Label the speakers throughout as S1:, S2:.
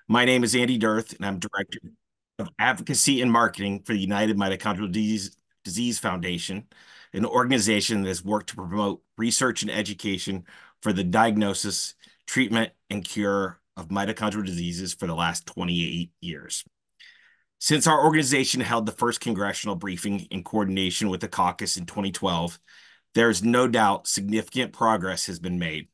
S1: My name is Andy Dirth, and I'm Director of Advocacy and Marketing for the United Mitochondrial Disease Foundation, an organization that has worked to promote research and education for the diagnosis, treatment, and cure of mitochondrial diseases for the last 28 years. Since our organization held the first congressional briefing in coordination with the caucus in 2012, there is no doubt significant progress has been made.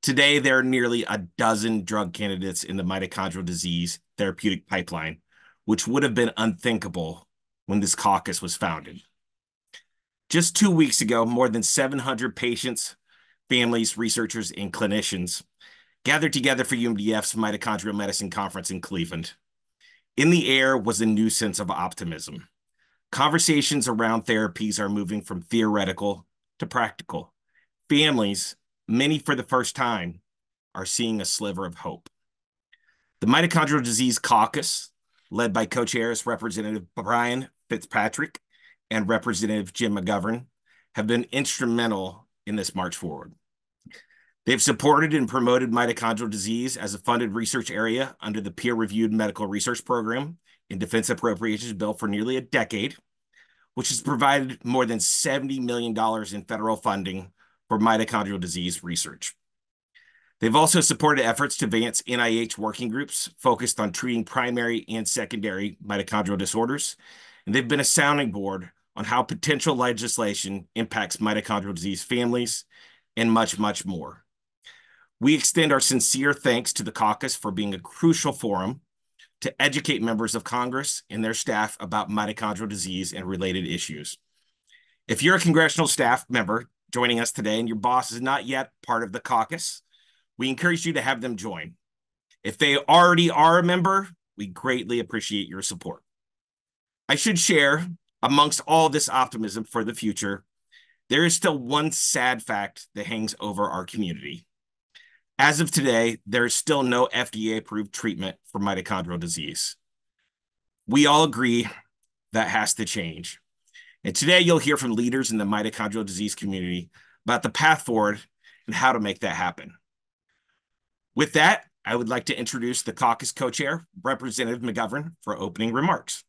S1: Today, there are nearly a dozen drug candidates in the mitochondrial disease therapeutic pipeline, which would have been unthinkable when this caucus was founded. Just 2 weeks ago, more than 700 patients, families, researchers, and clinicians gathered together for UMDF's Mitochondrial Medicine Conference in Cleveland. In the air was a new sense of optimism. Conversations around therapies are moving from theoretical to practical. Families, many for the first time, are seeing a sliver of hope. The Mitochondrial Disease Caucus, led by co-chairs Representative Brian Fitzpatrick and Representative Jim McGovern, have been instrumental in this march forward. They've supported and promoted mitochondrial disease as a funded research area under the peer-reviewed medical research program in Defense Appropriations Bill for nearly a decade, which has provided more than $70 million in federal funding for mitochondrial disease research. They've also supported efforts to advance NIH working groups focused on treating primary and secondary mitochondrial disorders, and they've been a sounding board on how potential legislation impacts mitochondrial disease families and much, much more. We extend our sincere thanks to the caucus for being a crucial forum to educate members of Congress and their staff about mitochondrial disease and related issues. If you're a congressional staff member joining us today and your boss is not yet part of the caucus, we encourage you to have them join. If they already are a member, we greatly appreciate your support. I should share, amongst all this optimism for the future, there is still one sad fact that hangs over our community. As of today, there is still no FDA-approved treatment for mitochondrial disease. We all agree that has to change. And today you'll hear from leaders in the mitochondrial disease community about the path forward and how to make that happen. With that, I would like to introduce the caucus co-chair, Representative McGovern, for opening remarks.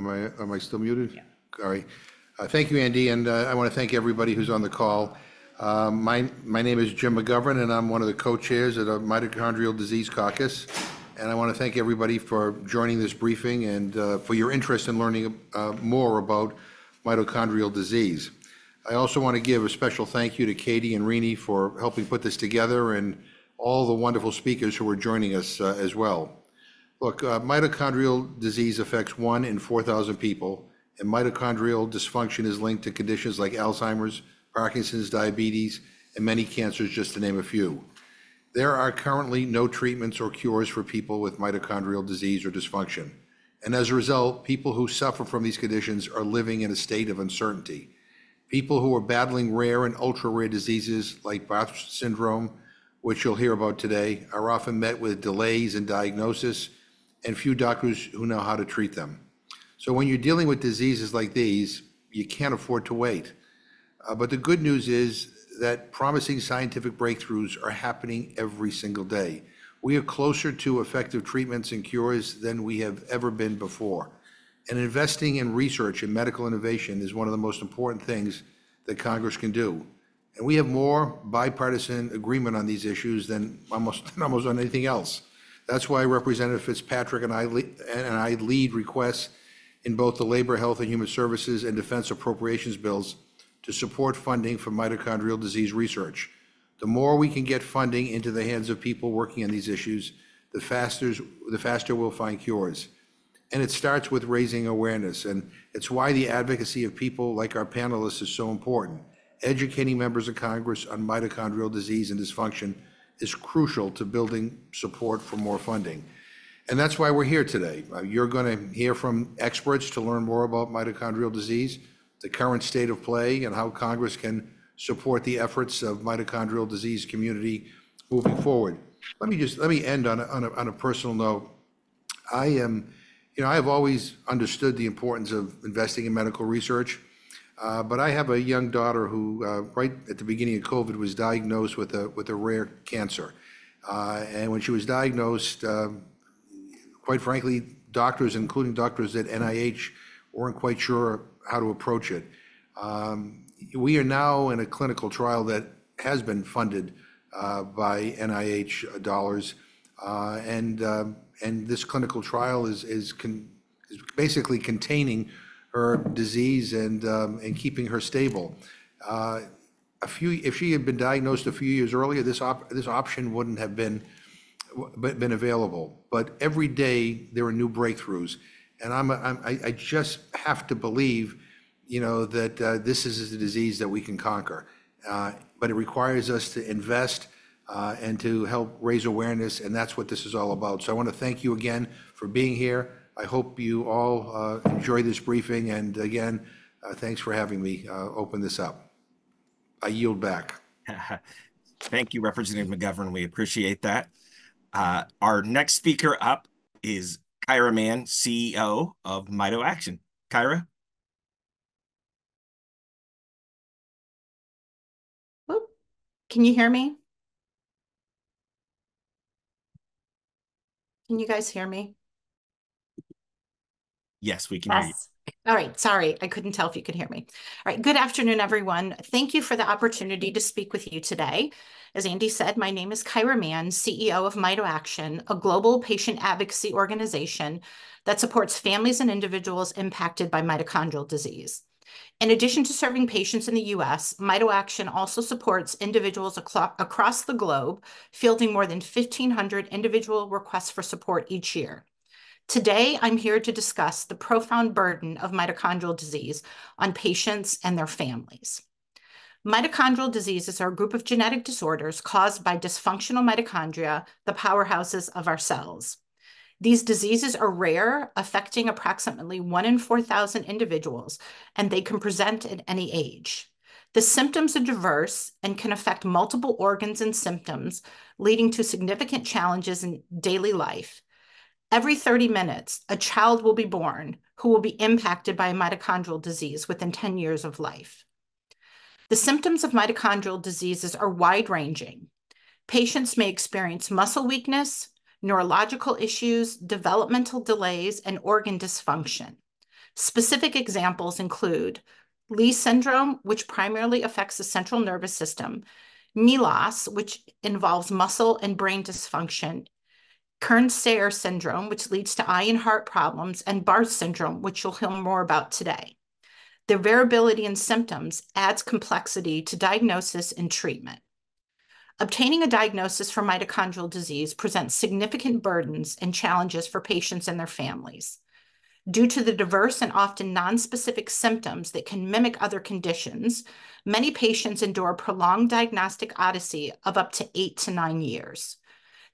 S2: Am I still muted?
S3: Yeah.
S2: All right. Thank you, Andy, and I want to thank everybody who's on the call. My name is Jim McGovern, and I'm one of the co-chairs of the Mitochondrial Disease Caucus. And I want to thank everybody for joining this briefing and for your interest in learning more about mitochondrial disease. I also want to give a special thank you to Katie and Rini for helping put this together, and all the wonderful speakers who are joining us as well. Look, mitochondrial disease affects 1 in 4,000 people, and mitochondrial dysfunction is linked to conditions like Alzheimer's, Parkinson's, diabetes, and many cancers, just to name a few. There are currently no treatments or cures for people with mitochondrial disease or dysfunction. And as a result, people who suffer from these conditions are living in a state of uncertainty. People who are battling rare and ultra-rare diseases like Barth syndrome, which you'll hear about today, are often met with delays in diagnosis and few doctors who know how to treat them. So when you're dealing with diseases like these, you can't afford to wait. But the good news is that promising scientific breakthroughs are happening every single day. We are closer to effective treatments and cures than we have ever been before. And investing in research and medical innovation is one of the most important things that Congress can do. And we have more bipartisan agreement on these issues than almost on anything else. That's why Representative Fitzpatrick and I lead requests in both the Labor, Health, and Human Services and Defense Appropriations bills to support funding for mitochondrial disease research. The more we can get funding into the hands of people working on these issues, the faster we'll find cures. And it starts with raising awareness, and it's why the advocacy of people like our panelists is so important. Educating members of Congress on mitochondrial disease and dysfunction is crucial to building support for more funding. And that's why we're here today. You're going to hear from experts to learn more about mitochondrial disease, the current state of play, and how Congress can support the efforts of mitochondrial disease community moving forward. Let me end on a personal note. I have always understood the importance of investing in medical research. But I have a young daughter who, right at the beginning of COVID, was diagnosed with a rare cancer. And when she was diagnosed, quite frankly, doctors, including doctors at NIH, weren't quite sure how to approach it. We are now in a clinical trial that has been funded by NIH dollars, and this clinical trial is basically containing her disease and keeping her stable. If she had been diagnosed a few years earlier, this option wouldn't have been available. But every day there are new breakthroughs, and I just have to believe, that this is a disease that we can conquer. But it requires us to invest and to help raise awareness, and that's what this is all about. So I want to thank you again for being here. I hope you all enjoy this briefing, and again, thanks for having me open this up. I yield back.
S1: Thank you, Representative McGovern. We appreciate that. Our next speaker up is Kyra Mann, CEO of MitoAction. Kyra?
S3: Whoop. Can you hear me? Can you guys hear me?
S1: Yes, we can hear you.
S3: All right. Sorry, I couldn't tell if you could hear me. All right. Good afternoon, everyone. Thank you for the opportunity to speak with you today. As Andy said, my name is Kyra Mann, CEO of MitoAction, a global patient advocacy organization that supports families and individuals impacted by mitochondrial disease. In addition to serving patients in the U.S., MitoAction also supports individuals across the globe, fielding more than 1,500 individual requests for support each year. Today, I'm here to discuss the profound burden of mitochondrial disease on patients and their families. Mitochondrial diseases are a group of genetic disorders caused by dysfunctional mitochondria, the powerhouses of our cells. These diseases are rare, affecting approximately 1 in 4,000 individuals, and they can present at any age. The symptoms are diverse and can affect multiple organs and symptoms, leading to significant challenges in daily life. Every 30 minutes, a child will be born who will be impacted by a mitochondrial disease within 10 years of life. The symptoms of mitochondrial diseases are wide-ranging. Patients may experience muscle weakness, neurological issues, developmental delays, and organ dysfunction. Specific examples include Leigh syndrome, which primarily affects the central nervous system, MELAS, which involves muscle and brain dysfunction, Kearns-Sayre syndrome, which leads to eye and heart problems, and Barth syndrome, which you'll hear more about today. The variability in symptoms adds complexity to diagnosis and treatment. Obtaining a diagnosis for mitochondrial disease presents significant burdens and challenges for patients and their families. Due to the diverse and often nonspecific symptoms that can mimic other conditions, many patients endure a prolonged diagnostic odyssey of up to 8 to 9 years.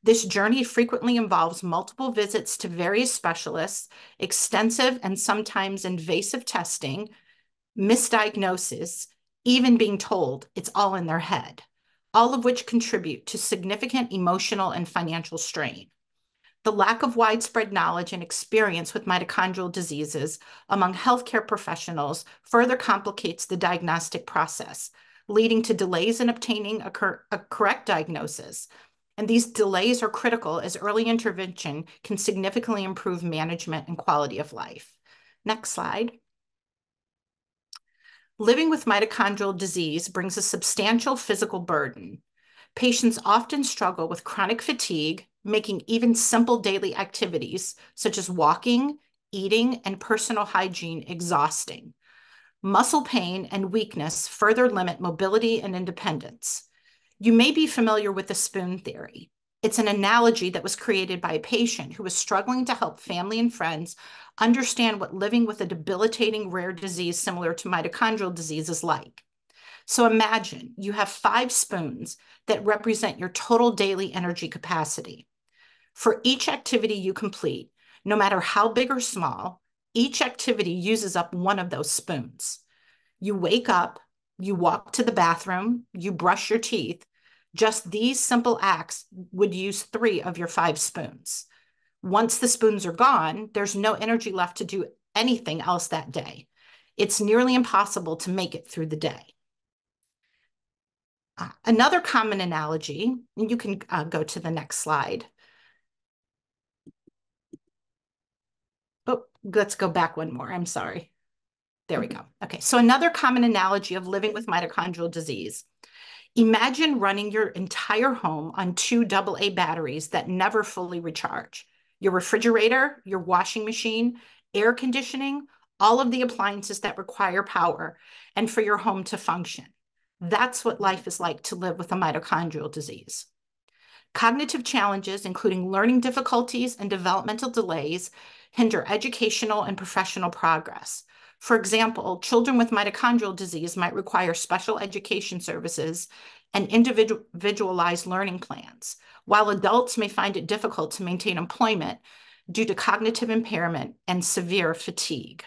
S3: This journey frequently involves multiple visits to various specialists, extensive and sometimes invasive testing, misdiagnosis, even being told it's all in their head, all of which contribute to significant emotional and financial strain. The lack of widespread knowledge and experience with mitochondrial diseases among healthcare professionals further complicates the diagnostic process, leading to delays in obtaining a correct diagnosis. And these delays are critical as early intervention can significantly improve management and quality of life. Next slide. Living with mitochondrial disease brings a substantial physical burden. Patients often struggle with chronic fatigue, making even simple daily activities, such as walking, eating, and personal hygiene, exhausting. Muscle pain and weakness further limit mobility and independence. You may be familiar with the spoon theory. It's an analogy that was created by a patient who was struggling to help family and friends understand what living with a debilitating rare disease similar to mitochondrial disease is like. So imagine you have 5 spoons that represent your total daily energy capacity. For each activity you complete, no matter how big or small, each activity uses up one of those spoons. You wake up, you walk to the bathroom, you brush your teeth. Just these simple acts would use 3 of your 5 spoons. Once the spoons are gone, there's no energy left to do anything else that day. It's nearly impossible to make it through the day. Another common analogy, and you can go to the next slide. Oh, let's go back one more. I'm sorry. There we go. Okay, so another common analogy of living with mitochondrial disease. Imagine running your entire home on two AA batteries that never fully recharge. Your refrigerator, your washing machine, air conditioning, all of the appliances that require power and for your home to function. That's what life is like to live with a mitochondrial disease. Cognitive challenges, including learning difficulties and developmental delays, hinder educational and professional progress. For example, children with mitochondrial disease might require special education services and individualized learning plans, while adults may find it difficult to maintain employment due to cognitive impairment and severe fatigue.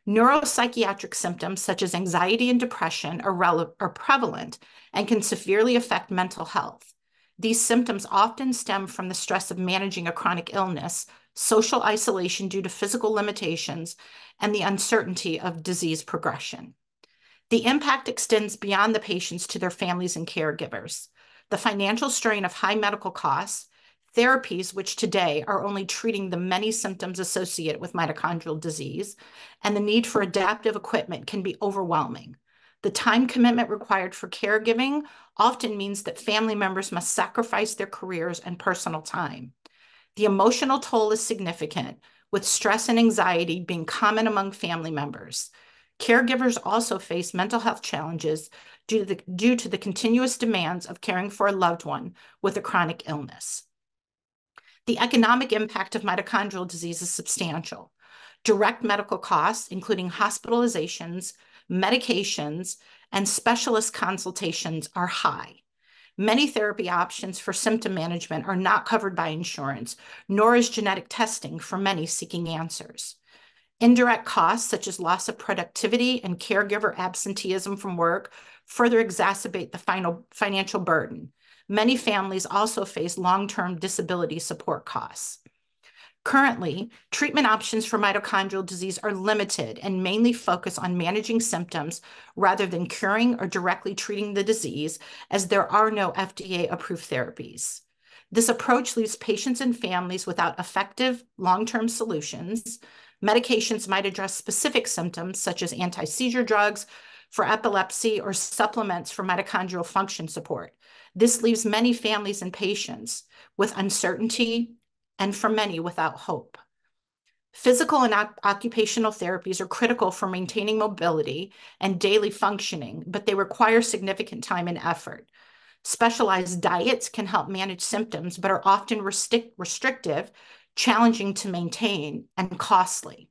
S3: Neuropsychiatric symptoms such as anxiety and depression are prevalent and can severely affect mental health. These symptoms often stem from the stress of managing a chronic illness, social isolation due to physical limitations, and the uncertainty of disease progression. The impact extends beyond the patients to their families and caregivers. The financial strain of high medical costs, therapies which today are only treating the many symptoms associated with mitochondrial disease, and the need for adaptive equipment can be overwhelming. The time commitment required for caregiving often means that family members must sacrifice their careers and personal time. The emotional toll is significant, with stress and anxiety being common among family members. Caregivers also face mental health challenges due to the continuous demands of caring for a loved one with a chronic illness. The economic impact of mitochondrial disease is substantial. Direct medical costs, including hospitalizations, medications, and specialist consultations, are high. Many therapy options for symptom management are not covered by insurance, nor is genetic testing for many seeking answers. Indirect costs, such as loss of productivity and caregiver absenteeism from work, further exacerbate the financial burden. Many families also face long-term disability support costs. Currently, treatment options for mitochondrial disease are limited and mainly focus on managing symptoms rather than curing or directly treating the disease, as there are no FDA-approved therapies. This approach leaves patients and families without effective long-term solutions. Medications might address specific symptoms, such as anti-seizure drugs for epilepsy or supplements for mitochondrial function support. This leaves many families and patients with uncertainty, and for many without hope. Physical and occupational therapies are critical for maintaining mobility and daily functioning, but they require significant time and effort. Specialized diets can help manage symptoms, but are often restrictive, challenging to maintain, and costly.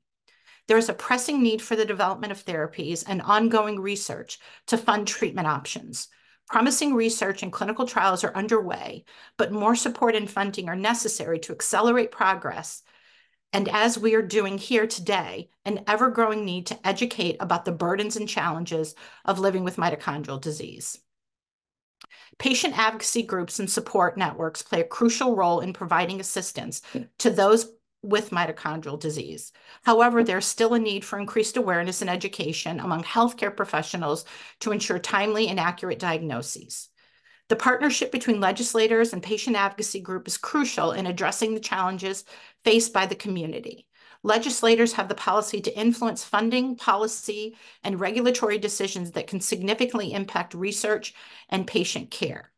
S3: There is a pressing need for the development of therapies and ongoing research to fund treatment options. Promising research and clinical trials are underway, but more support and funding are necessary to accelerate progress. And as we are doing here today, an ever-growing need to educate about the burdens and challenges of living with mitochondrial disease. Patient advocacy groups and support networks play a crucial role in providing assistance to those with mitochondrial disease. However, there's still a need for increased awareness and education among healthcare professionals to ensure timely and accurate diagnoses. The partnership between legislators and patient advocacy group is crucial in addressing the challenges faced by the community. Legislators have the policy to influence funding, policy, and regulatory decisions that can significantly impact research and patient care.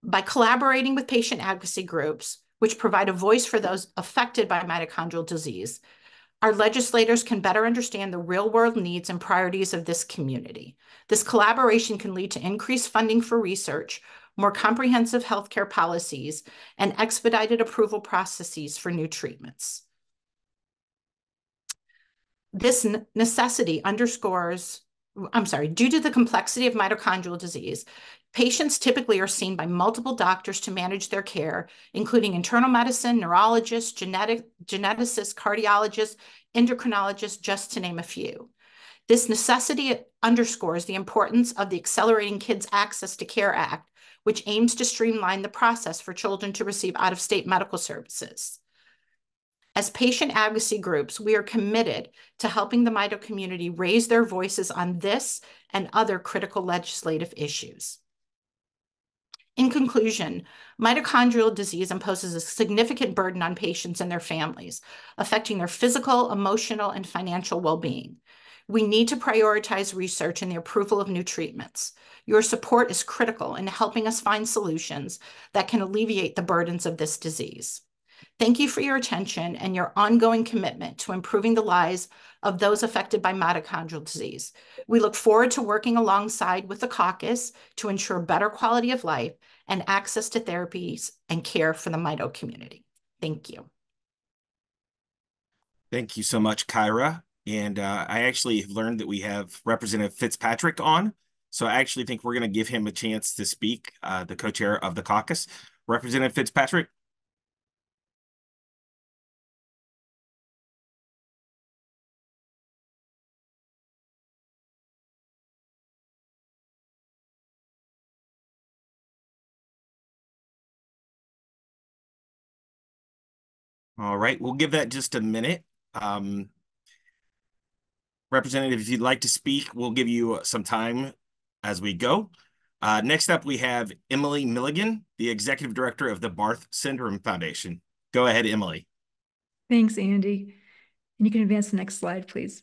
S3: By collaborating with patient advocacy groups, which provide a voice for those affected by mitochondrial disease, our legislators can better understand the real-world needs and priorities of this community. This collaboration can lead to increased funding for research, more comprehensive healthcare policies, and expedited approval processes for new treatments. This necessity underscores, due to the complexity of mitochondrial disease, patients typically are seen by multiple doctors to manage their care, including internal medicine, neurologists, geneticists, cardiologists, endocrinologists, just to name a few. This necessity underscores the importance of the Accelerating Kids Access to Care Act, which aims to streamline the process for children to receive out-of-state medical services. As patient advocacy groups, we are committed to helping the mito community raise their voices on this and other critical legislative issues. In conclusion, mitochondrial disease imposes a significant burden on patients and their families, affecting their physical, emotional, and financial well-being. We need to prioritize research and the approval of new treatments. Your support is critical in helping us find solutions that can alleviate the burdens of this disease. Thank you for your attention and your ongoing commitment to improving the lives of those affected by mitochondrial disease. We look forward to working alongside with the caucus to ensure better quality of life and access to therapies and care for the mito community. Thank you.
S1: Thank you so much, Kyra. And I actually have learned that we have Representative Fitzpatrick on. So I actually think we're going to give him a chance to speak, the co-chair of the caucus. Representative Fitzpatrick. All right, we'll give that just a minute. Representative, if you'd like to speak, we'll give you some time as we go. Next up, we have Emily Milligan, the Executive Director of the Barth Syndrome Foundation. Go ahead, Emily.
S4: Thanks, Andy. And you can advance the next slide, please.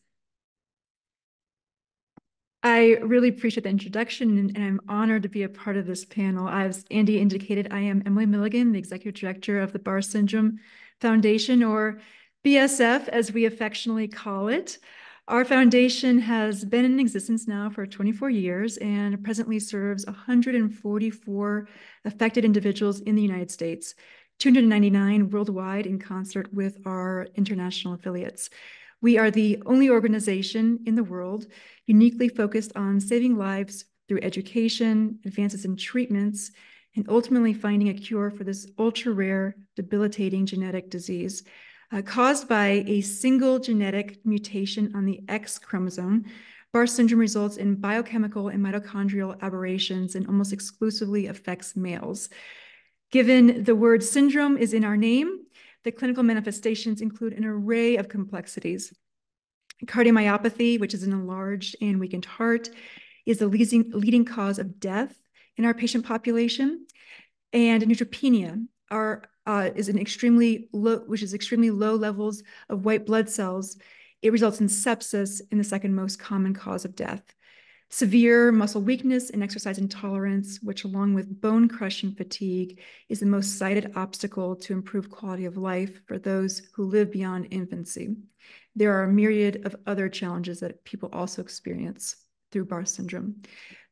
S4: I really appreciate the introduction, and I'm honored to be a part of this panel. As Andy indicated, I am Emily Milligan, the Executive Director of the Barth Syndrome Foundation, or BSF, as we affectionately call it. Our foundation has been in existence now for 24 years and presently serves 144 affected individuals in the United States, 299 worldwide in concert with our international affiliates. We are the only organization in the world uniquely focused on saving lives through education, advances in treatments, and ultimately finding a cure for this ultra-rare, debilitating genetic disease. Caused by a single genetic mutation on the X chromosome, Barth syndrome results in biochemical and mitochondrial aberrations and almost exclusively affects males. Given the word syndrome is in our name, the clinical manifestations include an array of complexities. Cardiomyopathy, which is an enlarged and weakened heart, is the leading cause of death in our patient population. And neutropenia is extremely low levels of white blood cells. It results in sepsis in the second most common cause of death. Severe muscle weakness and exercise intolerance, which along with bone-crushing fatigue, is the most cited obstacle to improve quality of life for those who live beyond infancy. There are a myriad of other challenges that people also experience through Barth syndrome.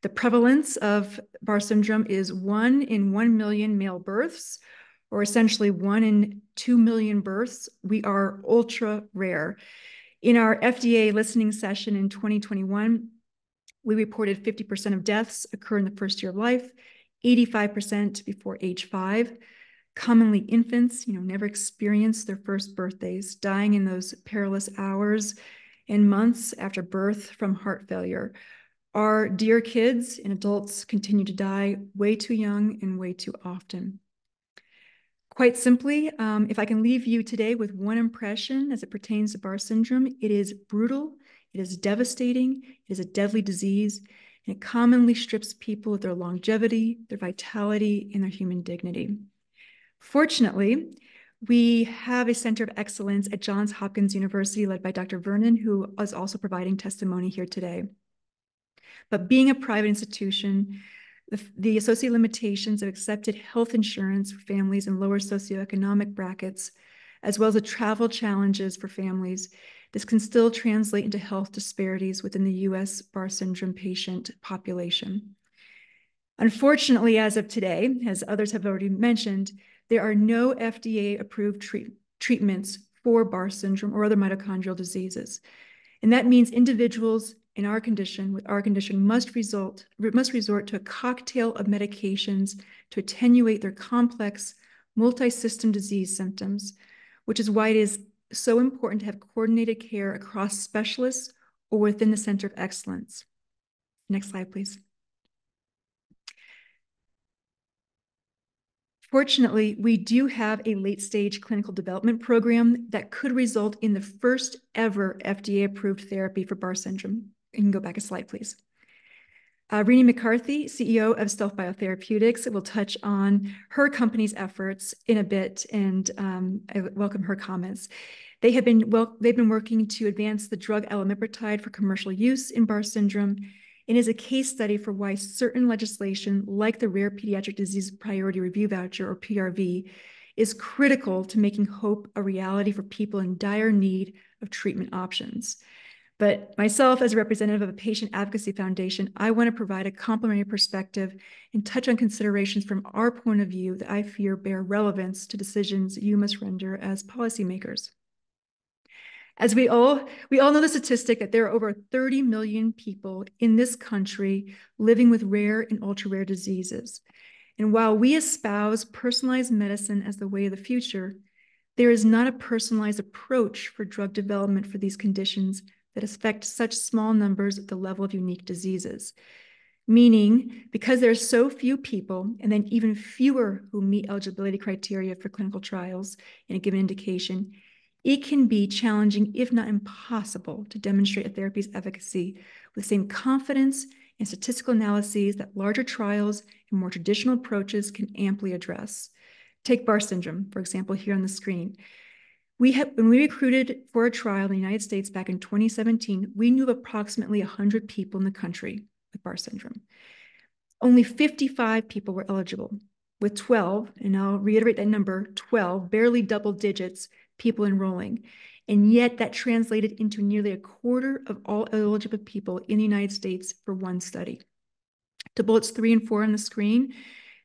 S4: The prevalence of Barth syndrome is 1 in 1 million male births, or essentially 1 in 2 million births. We are ultra rare. In our FDA listening session in 2021, we reported 50% of deaths occur in the first year of life, 85% before age 5. Commonly, infants, never experience their first birthdays, dying in those perilous hours and months after birth from heart failure. Our dear kids and adults continue to die way too young and way too often. Quite simply, if I can leave you today with one impression as it pertains to Barth syndrome, it is brutal, it is devastating, it is a deadly disease, and it commonly strips people of their longevity, their vitality, and their human dignity. Fortunately, we have a center of excellence at Johns Hopkins University led by Dr. Vernon, who is also providing testimony here today. But being a private institution, the associated limitations of accepted health insurance for families in lower socioeconomic brackets, as well as the travel challenges for families, this can still translate into health disparities within the U.S. Barth syndrome patient population. Unfortunately, as of today, as others have already mentioned, there are no FDA-approved treatments for Barth syndrome or other mitochondrial diseases. And that means individuals with our condition must resort to a cocktail of medications to attenuate their complex multi-system disease symptoms, which is why it is so important to have coordinated care across specialists or within the Center of Excellence. Next slide, please. Fortunately, we do have a late-stage clinical development program that could result in the first ever FDA-approved therapy for Barr syndrome. You can go back a slide, please. Renee McCarthy, CEO of Stealth Biotherapeutics, will touch on her company's efforts in a bit, and I welcome her comments. They've been working to advance the drug elamiprotide for commercial use in Barr syndrome, and is a case study for why certain legislation, like the Rare Pediatric Disease Priority Review Voucher, or PRV, is critical to making hope a reality for people in dire need of treatment options. But myself, as a representative of a patient advocacy foundation, I want to provide a complementary perspective and touch on considerations from our point of view that I fear bear relevance to decisions you must render as policymakers. As we all know the statistic that there are over 30 million people in this country living with rare and ultra-rare diseases. And while we espouse personalized medicine as the way of the future, there is not a personalized approach for drug development for these conditions that affect such small numbers at the level of unique diseases. Meaning, because there are so few people, and then even fewer who meet eligibility criteria for clinical trials in a given indication, it can be challenging, if not impossible, to demonstrate a therapy's efficacy with the same confidence and statistical analyses that larger trials and more traditional approaches can amply address. Take Barr syndrome, for example, here on the screen. When we recruited for a trial in the United States back in 2017, we knew of approximately 100 people in the country with Barr syndrome. Only 55 people were eligible, with 12, and I'll reiterate that number, 12, barely double digits, people enrolling. And yet that translated into nearly a quarter of all eligible people in the United States for one study. To bullets 3 and 4 on the screen,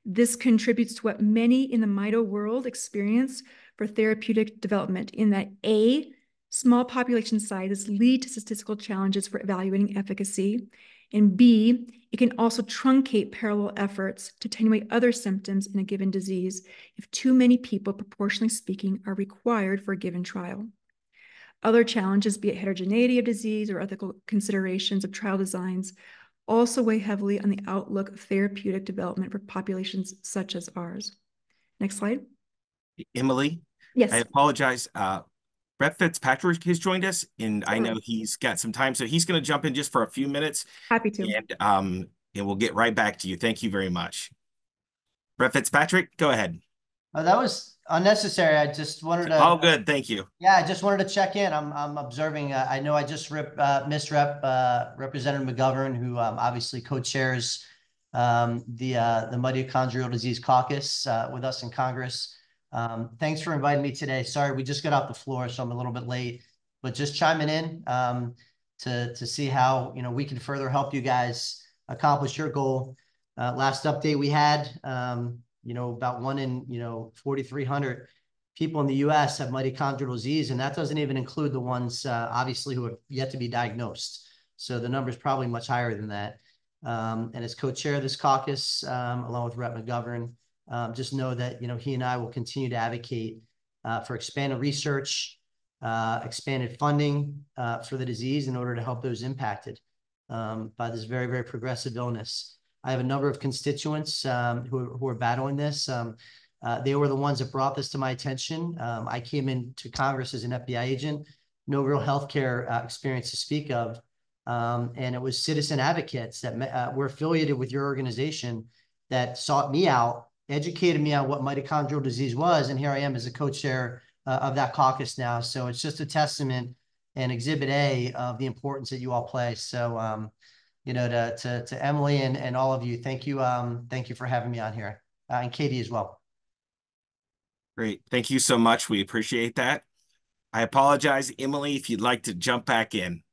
S4: this contributes to what many in the mito world experience for therapeutic development, in that A, small population sizes lead to statistical challenges for evaluating efficacy, and B, it can also truncate parallel efforts to attenuate other symptoms in a given disease if too many people, proportionally speaking, are required for a given trial. Other challenges, be it heterogeneity of disease or ethical considerations of trial designs, also weigh heavily on the outlook of therapeutic development for populations such as ours. Next slide.
S1: Emily?
S4: Yes.
S1: I apologize. Brett Fitzpatrick has joined us, and I know he's got some time, so he's going to jump in just for a few minutes.
S4: Happy to.
S1: And we'll get right back to you. Thank you very much. Brett Fitzpatrick, go ahead.
S5: That was unnecessary. I just wanted to.
S1: Oh, good. Thank you.
S5: Yeah, I just wanted to check in. I'm observing. I know I just misrep Representative McGovern, who obviously co-chairs the Mitochondrial Disease Caucus with us in Congress. Thanks for inviting me today. Sorry, we just got off the floor, so I'm a little bit late, but just chiming in to see how we can further help you guys accomplish your goal. Last update we had, about 1 in 4,300 people in the U.S. have mitochondrial disease, and that doesn't even include the ones obviously who have yet to be diagnosed. So the number is probably much higher than that. And as co-chair of this caucus, along with Rep. McGovern, just know that he and I will continue to advocate for expanded research, expanded funding for the disease in order to help those impacted by this very, very progressive illness. I have a number of constituents who are battling this. They were the ones that brought this to my attention. I came into Congress as an FBI agent, no real healthcare experience to speak of. And it was citizen advocates that were affiliated with your organization that sought me out, educated me on what mitochondrial disease was, and here I am as a co-chair of that caucus now. So it's just a testament and exhibit A of the importance that you all play. So, to Emily and all of you, thank you for having me on here, and Katie as well.
S1: Great. Thank you so much. We appreciate that. I apologize, Emily, if you'd like to jump back in.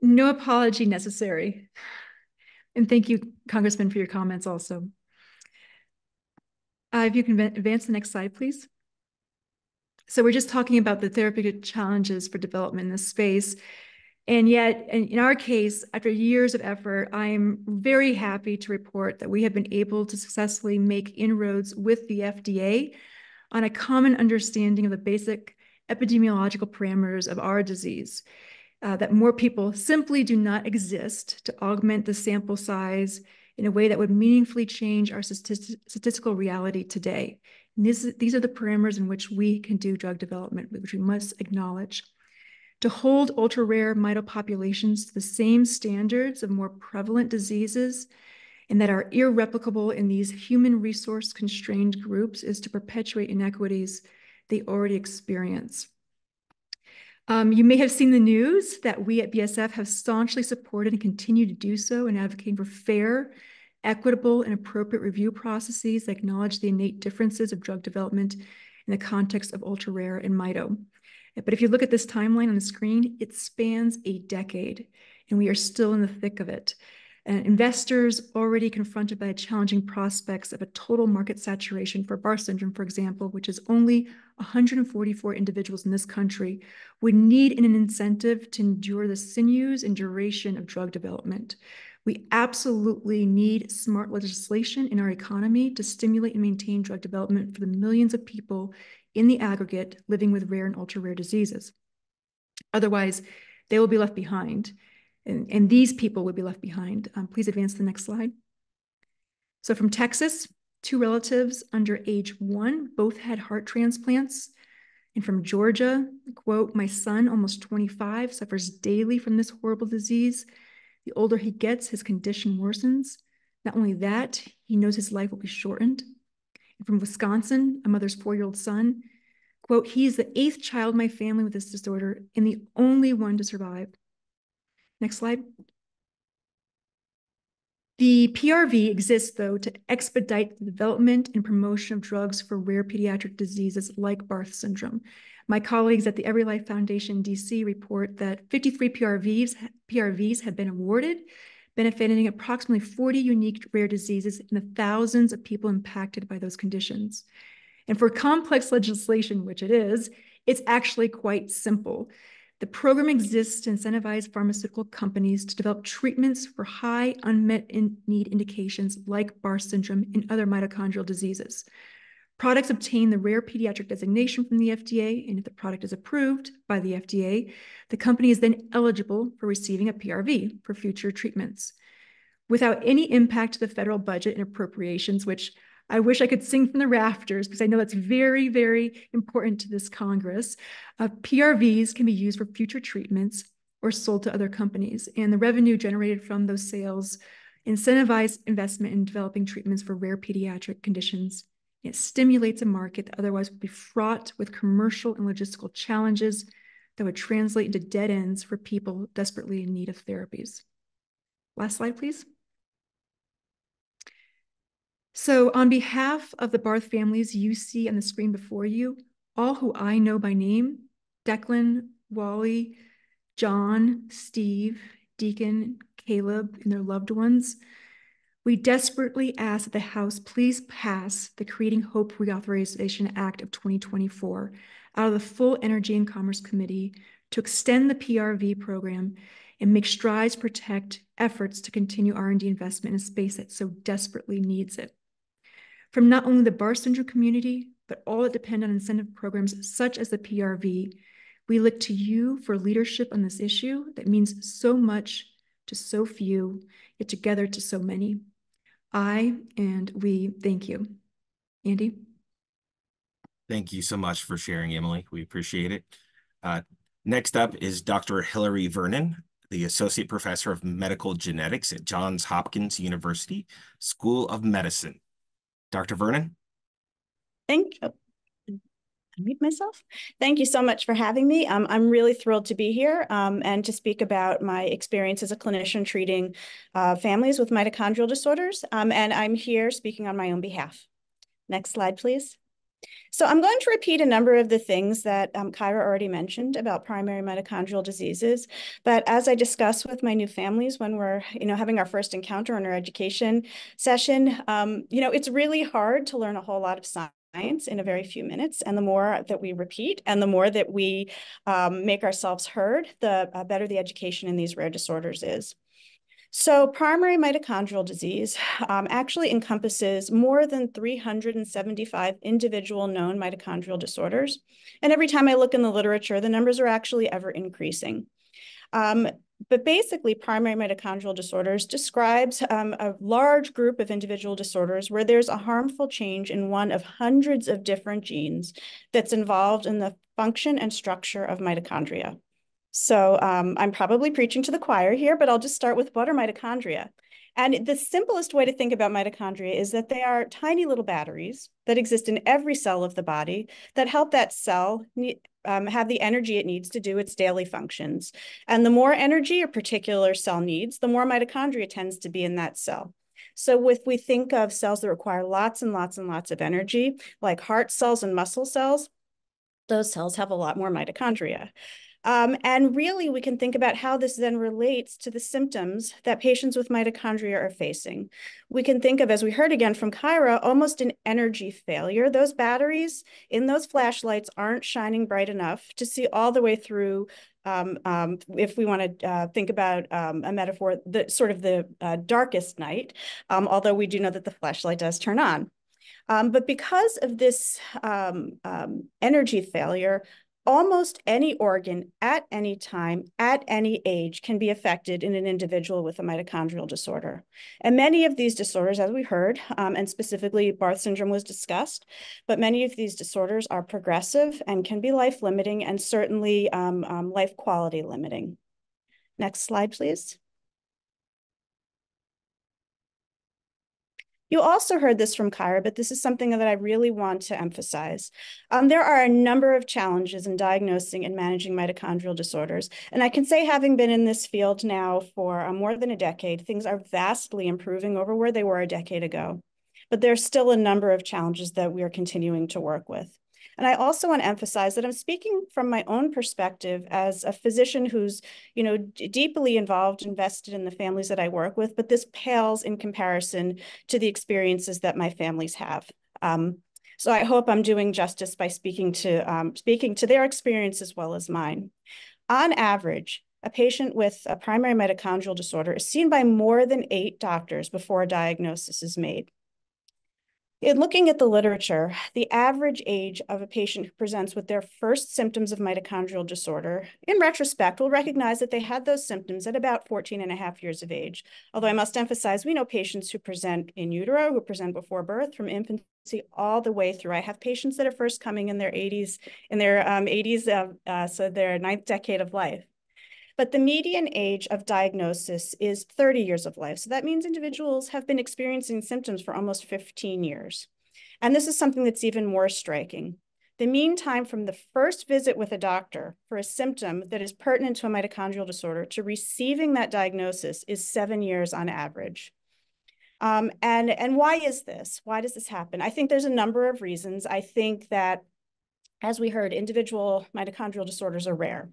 S4: No apology necessary. And thank you, Congressman, for your comments also. If you can advance the next slide, please. So we're just talking about the therapeutic challenges for development in this space. And yet, in our case, after years of effort, I am very happy to report that we have been able to successfully make inroads with the FDA on a common understanding of the basic epidemiological parameters of our disease, that more people simply do not exist to augment the sample size in a way that would meaningfully change our statistical reality today. And these are the parameters in which we can do drug development, which we must acknowledge. To hold ultra-rare mito populations to the same standards of more prevalent diseases and that are irreplicable in these human resource constrained groups is to perpetuate inequities they already experience. You may have seen the news that we at BSF have staunchly supported and continue to do so in advocating for fair, equitable, and appropriate review processes that acknowledge the innate differences of drug development in the context of ultra-rare and mito. But if you look at this timeline on the screen, it spans a decade, and we are still in the thick of it. Investors already confronted by the challenging prospects of a total market saturation for Barth syndrome, for example, which is only 144 individuals in this country, would need an incentive to endure the sinews and duration of drug development. We absolutely need smart legislation in our economy to stimulate and maintain drug development for the millions of people in the aggregate living with rare and ultra-rare diseases. Otherwise, they will be left behind. And these people would be left behind. Please advance to the next slide. So from Texas, 2 relatives under age 1 both had heart transplants. And from Georgia, quote, "My son, almost 25, suffers daily from this horrible disease. The older he gets, his condition worsens. Not only that, he knows his life will be shortened." And from Wisconsin, a mother's 4-year-old son, quote, "He is the 8th child in my family with this disorder and the only one to survive." Next slide. The PRV exists, though, to expedite the development and promotion of drugs for rare pediatric diseases like Barth syndrome. My colleagues at the Every Life Foundation in DC report that 53 PRVs have been awarded, benefiting approximately 40 unique rare diseases and the thousands of people impacted by those conditions. And for complex legislation, which it is, it's actually quite simple. The program exists to incentivize pharmaceutical companies to develop treatments for high unmet need indications like Barth syndrome and other mitochondrial diseases. Products obtain the rare pediatric designation from the FDA, and if the product is approved by the FDA, the company is then eligible for receiving a PRV for future treatments. Without any impact to the federal budget and appropriations, which I wish I could sing from the rafters because I know that's very, very important to this Congress. PRVs can be used for future treatments or sold to other companies, and the revenue generated from those sales incentivize investment in developing treatments for rare pediatric conditions. It stimulates a market that otherwise would be fraught with commercial and logistical challenges that would translate into dead ends for people desperately in need of therapies. Last slide, please. So on behalf of the Barth families you see on the screen before you, all who I know by name, Declan, Wally, John, Steve, Deacon, Caleb, and their loved ones, we desperately ask that the House please pass the Creating Hope Reauthorization Act of 2024 out of the full Energy and Commerce Committee to extend the PRV program and make strides to protect efforts to continue R&D investment in a space that so desperately needs it. From not only the Barth syndrome community, but all that depend on incentive programs such as the PRV, we look to you for leadership on this issue that means so much to so few, yet together to so many. I and we thank you. Andy?
S1: Thank you so much for sharing, Emily. We appreciate it. Next up is Dr. Hilary Vernon, the Associate Professor of Medical Genetics at Johns Hopkins University School of Medicine. Dr. Vernon?
S6: Unmute myself. Thank you so much for having me. I'm really thrilled to be here and to speak about my experience as a clinician treating families with mitochondrial disorders. And I'm here speaking on my own behalf. Next slide, please. So I'm going to repeat a number of the things that Kyra already mentioned about primary mitochondrial diseases. But as I discussed with my new families when we're, having our first encounter in our education session, it's really hard to learn a whole lot of science in a very few minutes. And the more that we repeat and the more that we make ourselves heard, the better the education in these rare disorders is. So primary mitochondrial disease actually encompasses more than 375 individual known mitochondrial disorders. And every time I look in the literature, the numbers are actually ever increasing. But basically, primary mitochondrial disorders describes a large group of individual disorders where there's a harmful change in one of hundreds of different genes that's involved in the function and structure of mitochondria. So I'm probably preaching to the choir here, but I'll just start with what are mitochondria? And the simplest way to think about mitochondria is that they are tiny little batteries that exist in every cell of the body that help that cell have the energy it needs to do its daily functions. And the more energy a particular cell needs, the more mitochondria tends to be in that cell. So if we think of cells that require lots and lots and lots of energy, like heart cells and muscle cells, those cells have a lot more mitochondria. And really, we can think about how this then relates to the symptoms that patients with mitochondria are facing. We can think of, as we heard again from Kyra, almost an energy failure. Those batteries in those flashlights aren't shining bright enough to see all the way through. If we want to think about a metaphor, the sort of the darkest night, although we do know that the flashlight does turn on. But because of this energy failure, almost any organ at any time, at any age, can be affected in an individual with a mitochondrial disorder. And many of these disorders, as we heard, and specifically Barth syndrome was discussed, but many of these disorders are progressive and can be life-limiting and certainly life quality limiting. Next slide, please. You also heard this from Kyra, but this is something that I really want to emphasize. There are a number of challenges in diagnosing and managing mitochondrial disorders. And I can say, having been in this field now for more than a decade, things are vastly improving over where they were a decade ago. But there's still a number of challenges that we are continuing to work with. And I also want to emphasize that I'm speaking from my own perspective as a physician who's, deeply involved, invested in the families that I work with, but this pales in comparison to the experiences that my families have. So I hope I'm doing justice by speaking to their experience as well as mine. On average, a patient with a primary mitochondrial disorder is seen by more than 8 doctors before a diagnosis is made. In looking at the literature, the average age of a patient who presents with their first symptoms of mitochondrial disorder, in retrospect, will recognize that they had those symptoms at about 14.5 years of age. Although I must emphasize, we know patients who present in utero, who present before birth, from infancy all the way through. I have patients that are first coming in their 80s, so their 9th decade of life. But the median age of diagnosis is 30 years of life. So that means individuals have been experiencing symptoms for almost 15 years. And this is something that's even more striking. The mean time from the first visit with a doctor for a symptom that is pertinent to a mitochondrial disorder to receiving that diagnosis is 7 years on average. And why is this? Why does this happen? I think there's a number of reasons. I think that, as we heard, individual mitochondrial disorders are rare.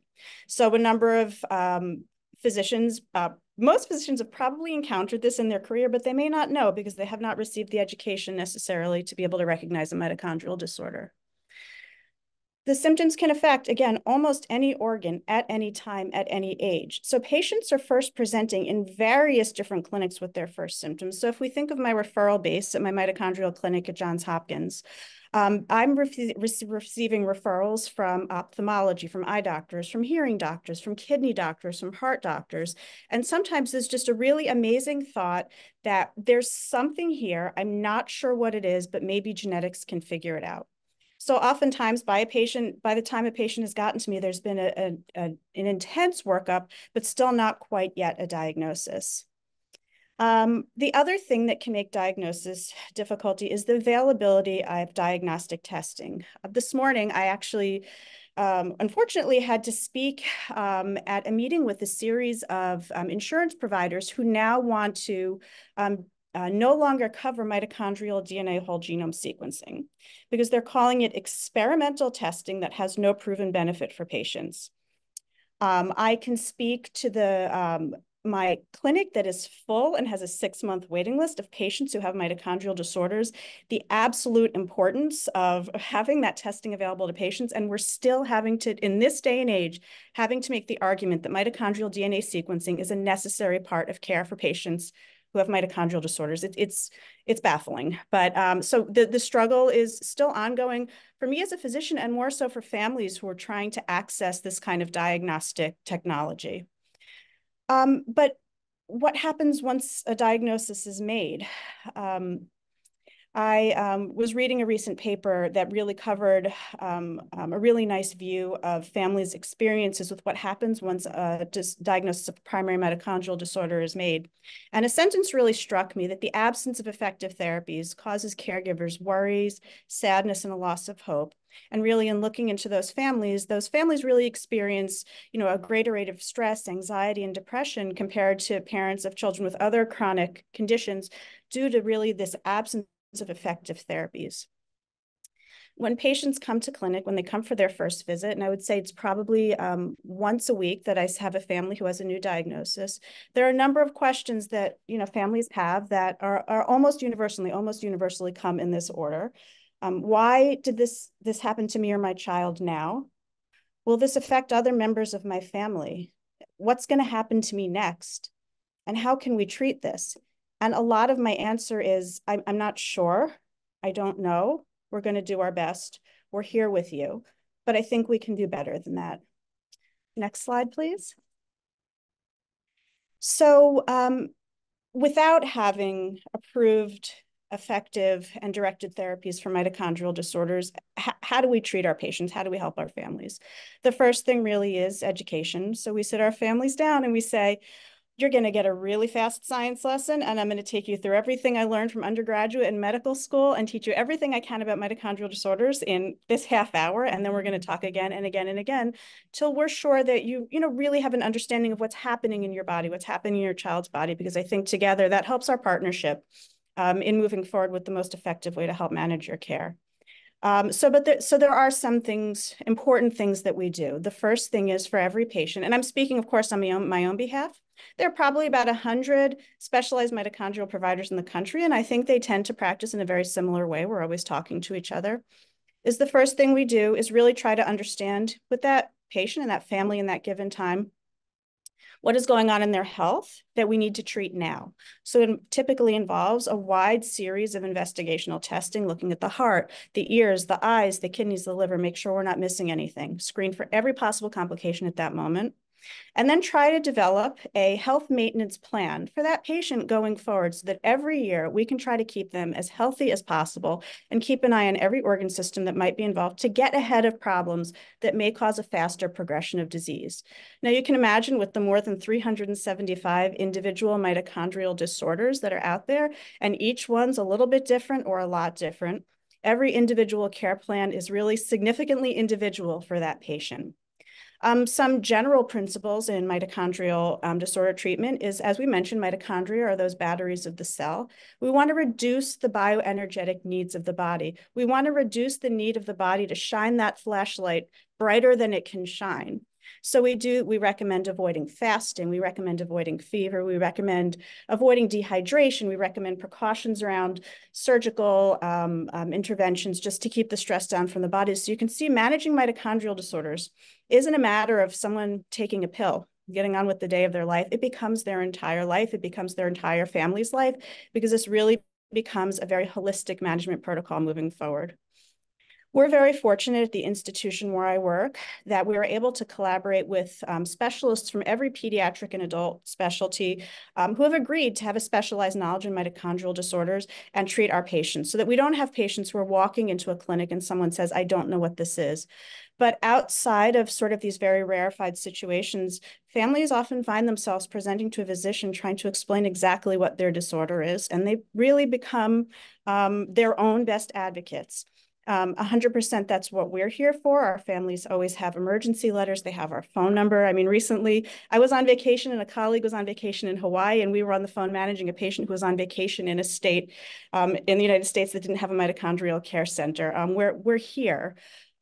S6: So a number of physicians, most physicians have probably encountered this in their career, but they may not know because they have not received the education necessarily to be able to recognize a mitochondrial disorder. The symptoms can affect, again, almost any organ at any time, at any age. So patients are first presenting in various different clinics with their first symptoms. So if we think of my referral base at my mitochondrial clinic at Johns Hopkins, I'm receiving referrals from ophthalmology, from eye doctors, from hearing doctors, from kidney doctors, from heart doctors. And sometimes there's just a really amazing thought that there's something here. I'm not sure what it is, but maybe genetics can figure it out. So oftentimes by the time a patient has gotten to me, there's been an intense workup, but still not quite yet a diagnosis. The other thing that can make diagnosis difficulty is the availability of diagnostic testing. This morning, I actually, unfortunately, had to speak at a meeting with a series of insurance providers who now want to no longer cover mitochondrial DNA whole genome sequencing because they're calling it experimental testing that has no proven benefit for patients. I can speak to my clinic that is full and has a 6-month waiting list of patients who have mitochondrial disorders, the absolute importance of having that testing available to patients. And we're still having to, in this day and age, having to make the argument that mitochondrial DNA sequencing is a necessary part of care for patients who have mitochondrial disorders. It's baffling. But so the struggle is still ongoing for me as a physician and more so for families who are trying to access this kind of diagnostic technology. But what happens once a diagnosis is made? I was reading a recent paper that really covered a really nice view of families' experiences with what happens once a diagnosis of primary mitochondrial disorder is made. And a sentence really struck me, that the absence of effective therapies causes caregivers worries, sadness, and a loss of hope. And really, in looking into those families really experience, a greater rate of stress, anxiety, and depression compared to parents of children with other chronic conditions due to really this absence of effective therapies. When patients come to clinic, when they come for their first visit, and I would say it's probably once a week that I have a family who has a new diagnosis, there are a number of questions that families have that are almost universally come in this order. Why did this happen to me or my child now? Will this affect other members of my family? What's going to happen to me next? And how can we treat this? And a lot of my answer is, I'm not sure. I don't know. We're going to do our best. We're here with you. But I think we can do better than that. Next slide, please. So without having approved, effective, and directed therapies for mitochondrial disorders, how do we treat our patients? How do we help our families? The first thing really is education. So we sit our families down and we say, you're going to get a really fast science lesson, and I'm going to take you through everything I learned from undergraduate and medical school and teach you everything I can about mitochondrial disorders in this half hour. And then we're going to talk again and again and again till we're sure that you really have an understanding of what's happening in your body, what's happening in your child's body, because I think together that helps our partnership in moving forward with the most effective way to help manage your care. So there are some things, important things that we do. The first thing is, for every patient, and I'm speaking, of course, on my own behalf, there are probably about 100 specialized mitochondrial providers in the country, and I think they tend to practice in a very similar way. We're always talking to each other. The first thing we do is really try to understand with that patient and that family in that given time, what is going on in their health that we need to treat now. So it typically involves a wide series of investigational testing, looking at the heart, the ears, the eyes, the kidneys, the liver, make sure we're not missing anything, screen for every possible complication at that moment, and then try to develop a health maintenance plan for that patient going forward so that every year we can try to keep them as healthy as possible and keep an eye on every organ system that might be involved to get ahead of problems that may cause a faster progression of disease. Now, you can imagine, with the more than 375 individual mitochondrial disorders that are out there, and each one's a little bit different or a lot different, every individual care plan is really significantly individual for that patient. Some general principles in mitochondrial disorder treatment is, as we mentioned, mitochondria are those batteries of the cell. We want to reduce the bioenergetic needs of the body. We want to reduce the need of the body to shine that flashlight brighter than it can shine. So we recommend avoiding fasting, we recommend avoiding fever, we recommend avoiding dehydration, we recommend precautions around surgical interventions just to keep the stress down from the body. So you can see, managing mitochondrial disorders isn't a matter of someone taking a pill, getting on with the day of their life. It becomes their entire life. It becomes their entire family's life, because this really becomes a very holistic management protocol moving forward. We're very fortunate at the institution where I work that we are able to collaborate with specialists from every pediatric and adult specialty who have agreed to have a specialized knowledge in mitochondrial disorders and treat our patients, so that we don't have patients who are walking into a clinic and someone says, I don't know what this is. But outside of sort of these very rarefied situations, families often find themselves presenting to a physician trying to explain exactly what their disorder is, and they really become their own best advocates. 100% that's what we're here for. Our families always have emergency letters. They have our phone number. I mean, recently I was on vacation and a colleague was on vacation in Hawaii, and we were on the phone managing a patient who was on vacation in a state in the United States that didn't have a mitochondrial care center. We're here,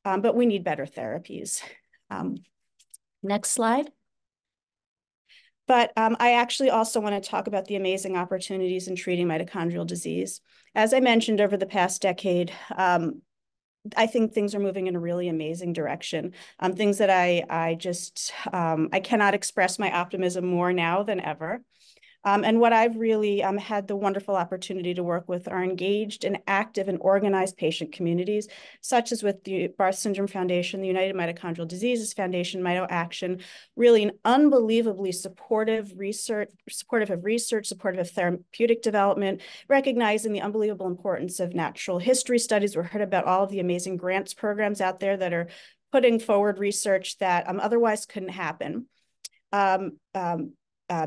S6: but we need better therapies. Next slide. But I actually also want to talk about the amazing opportunities in treating mitochondrial disease. As I mentioned, over the past decade, I think things are moving in a really amazing direction. Things that I cannot express my optimism more now than ever. And what I've really had the wonderful opportunity to work with are engaged and active and organized patient communities, such as with the Barth Syndrome Foundation, the United Mitochondrial Diseases Foundation, MitoAction, really an unbelievably supportive of research, supportive of therapeutic development, recognizing the unbelievable importance of natural history studies. We've heard about all of the amazing grants programs out there that are putting forward research that otherwise couldn't happen.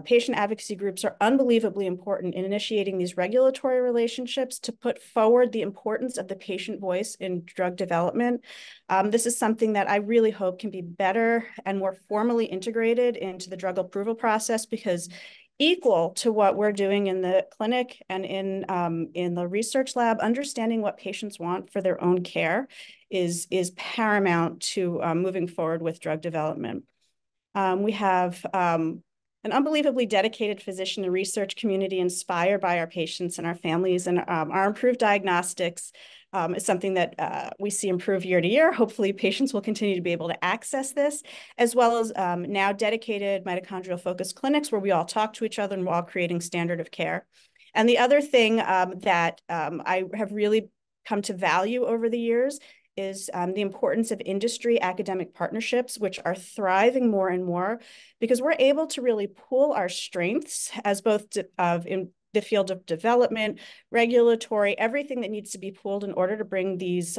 S6: Patient advocacy groups are unbelievably important in initiating these regulatory relationships to put forward the importance of the patient voice in drug development. This is something that I really hope can be better and more formally integrated into the drug approval process, because equal to what we're doing in the clinic and in the research lab, understanding what patients want for their own care is paramount to moving forward with drug development. We have an unbelievably dedicated physician and research community inspired by our patients and our families, and our improved diagnostics is something that we see improve year to year. Hopefully patients will continue to be able to access this, as well as now dedicated mitochondrial focused clinics where we all talk to each other and we're all creating standard of care. And the other thing that I have really come to value over the years is the importance of industry academic partnerships, which are thriving more and more, because we're able to really pool our strengths as both in the field of development, regulatory, everything that needs to be pooled in order to bring these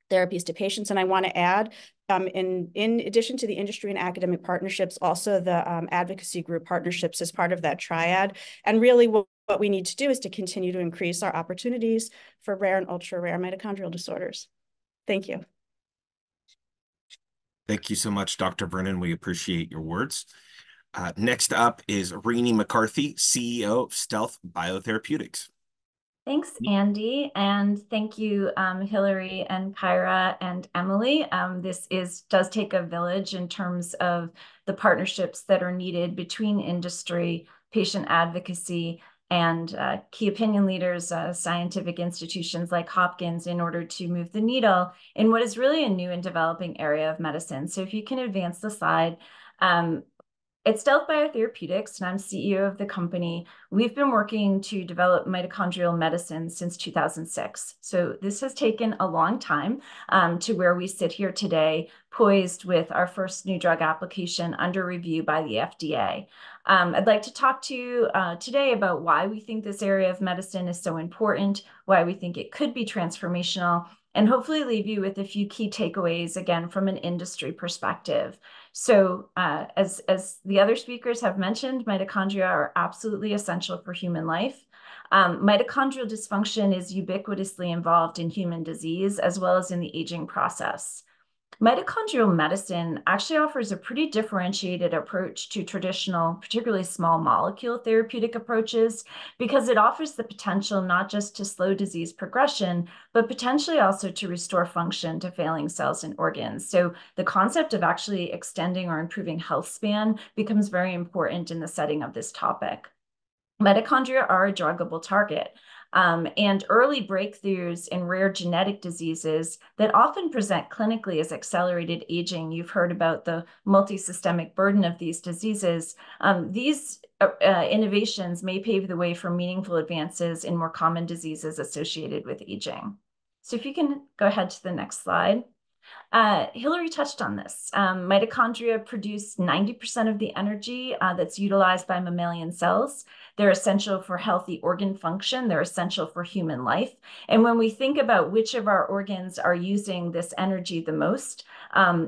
S6: therapies to patients. And I want to add, in addition to the industry and academic partnerships, also the advocacy group partnerships as part of that triad. And really what we need to do is to continue to increase our opportunities for rare and ultra-rare mitochondrial disorders. Thank you.
S1: Thank you so much, Dr. Vernon. We appreciate your words. Next up is Renee McCarthy, CEO of Stealth Biotherapeutics.
S7: Thanks, Andy, and thank you, Hillary and Kyra and Emily. This does take a village in terms of the partnerships that are needed between industry, patient advocacy, and key opinion leaders, scientific institutions like Hopkins, in order to move the needle in what is really a new and developing area of medicine. So if you can advance the slide. At Stealth Biotherapeutics, and I'm CEO of the company, we've been working to develop mitochondrial medicine since 2006. So this has taken a long time to where we sit here today, poised with our first new drug application under review by the FDA. I'd like to talk to you today about why we think this area of medicine is so important, why we think it could be transformational, and hopefully leave you with a few key takeaways, again, from an industry perspective. So as the other speakers have mentioned, mitochondria are absolutely essential for human life. Mitochondrial dysfunction is ubiquitously involved in human disease as well as in the aging process. Mitochondrial medicine actually offers a pretty differentiated approach to traditional, particularly small molecule therapeutic approaches, because it offers the potential not just to slow disease progression, but potentially also to restore function to failing cells and organs. So the concept of actually extending or improving health span becomes very important in the setting of this topic. Mitochondria are a druggable target. And early breakthroughs in rare genetic diseases that often present clinically as accelerated aging. You've heard about the multisystemic burden of these diseases. These innovations may pave the way for meaningful advances in more common diseases associated with aging. So if you can go ahead to the next slide. Hillary touched on this. Mitochondria produce 90% of the energy that's utilized by mammalian cells. They're essential for healthy organ function. They're essential for human life. And when we think about which of our organs are using this energy the most,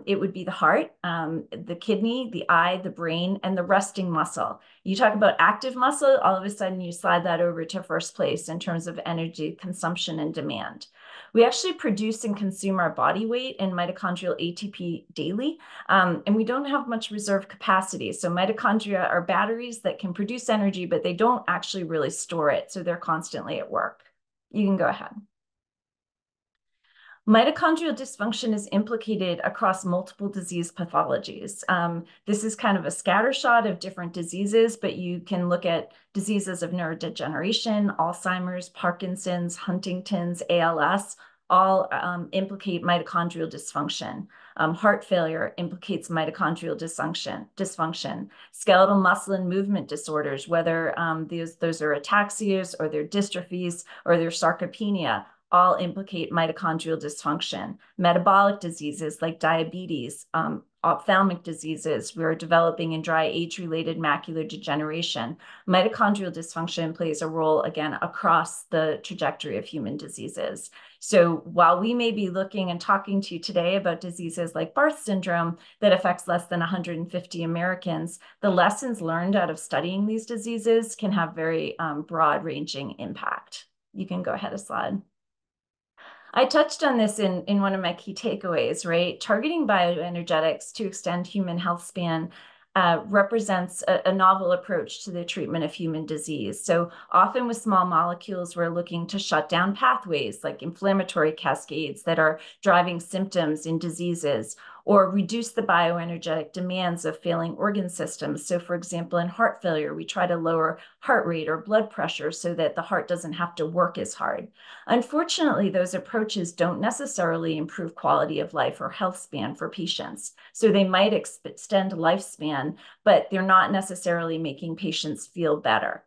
S7: it would be the heart, the kidney, the eye, the brain, and the resting muscle. You talk about active muscle, all of a sudden you slide that over to first place in terms of energy consumption and demand. We actually produce and consume our body weight in mitochondrial ATP daily, and we don't have much reserve capacity. So mitochondria are batteries that can produce energy, but they don't actually really store it. So they're constantly at work. You can go ahead. Mitochondrial dysfunction is implicated across multiple disease pathologies. This is kind of a scattershot of different diseases, but you can look at diseases of neurodegeneration, Alzheimer's, Parkinson's, Huntington's, ALS, all implicate mitochondrial dysfunction. Heart failure implicates mitochondrial dysfunction. Skeletal muscle and movement disorders, whether those are ataxias or they're dystrophies or they're sarcopenia, all implicate mitochondrial dysfunction. Metabolic diseases like diabetes, ophthalmic diseases, we're developing in dry age-related macular degeneration. Mitochondrial dysfunction plays a role, again, across the trajectory of human diseases. So while we may be looking and talking to you today about diseases like Barth syndrome that affects less than 150 Americans, the lessons learned out of studying these diseases can have very broad-ranging impact. You can go ahead a slide. I touched on this in one of my key takeaways, right? Targeting bioenergetics to extend human health span represents a novel approach to the treatment of human disease. So often with small molecules, we're looking to shut down pathways like inflammatory cascades that are driving symptoms in diseases, or reduce the bioenergetic demands of failing organ systems. So for example, in heart failure, we try to lower heart rate or blood pressure so that the heart doesn't have to work as hard. Unfortunately, those approaches don't necessarily improve quality of life or health span for patients. So they might extend lifespan, but they're not necessarily making patients feel better.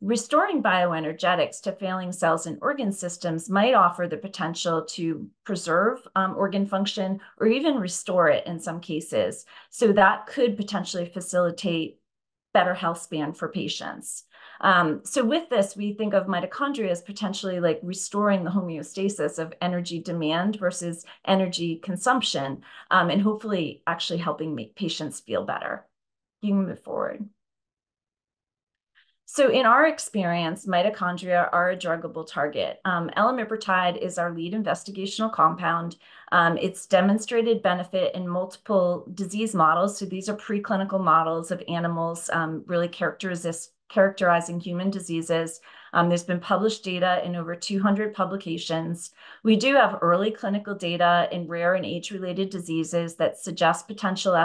S7: Restoring bioenergetics to failing cells and organ systems might offer the potential to preserve organ function or even restore it in some cases. So that could potentially facilitate better health span for patients. So with this, we think of mitochondria as potentially like restoring the homeostasis of energy demand versus energy consumption, and hopefully actually helping make patients feel better. You can move forward. So in our experience, mitochondria are a druggable target. Elimipritide is our lead investigational compound. It's demonstrated benefit in multiple disease models. So these are preclinical models of animals really characterizing human diseases. There's been published data in over 200 publications. We do have early clinical data in rare and age-related diseases that suggest potential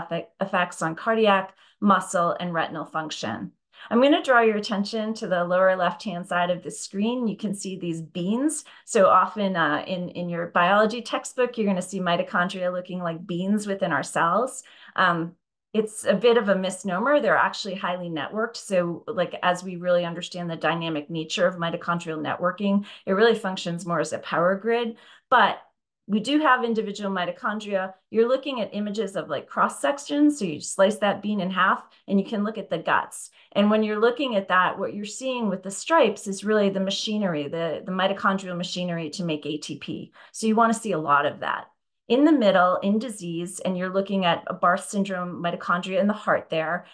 S7: effects on cardiac, muscle, and retinal function. I'm going to draw your attention to the lower left-hand side of the screen. You can see these beans. So often in your biology textbook, you're going to see mitochondria looking like beans within our cells. It's a bit of a misnomer. They're actually highly networked. So like as we really understand the dynamic nature of mitochondrial networking, it really functions more as a power grid. But we do have individual mitochondria. You're looking at images of like cross sections. So you slice that bean in half and you can look at the guts. And when you're looking at that, what you're seeing with the stripes is really the machinery, the mitochondrial machinery to make ATP. So you want to see a lot of that. In the middle, in disease, and you're looking at a Barth syndrome mitochondria in the heart there,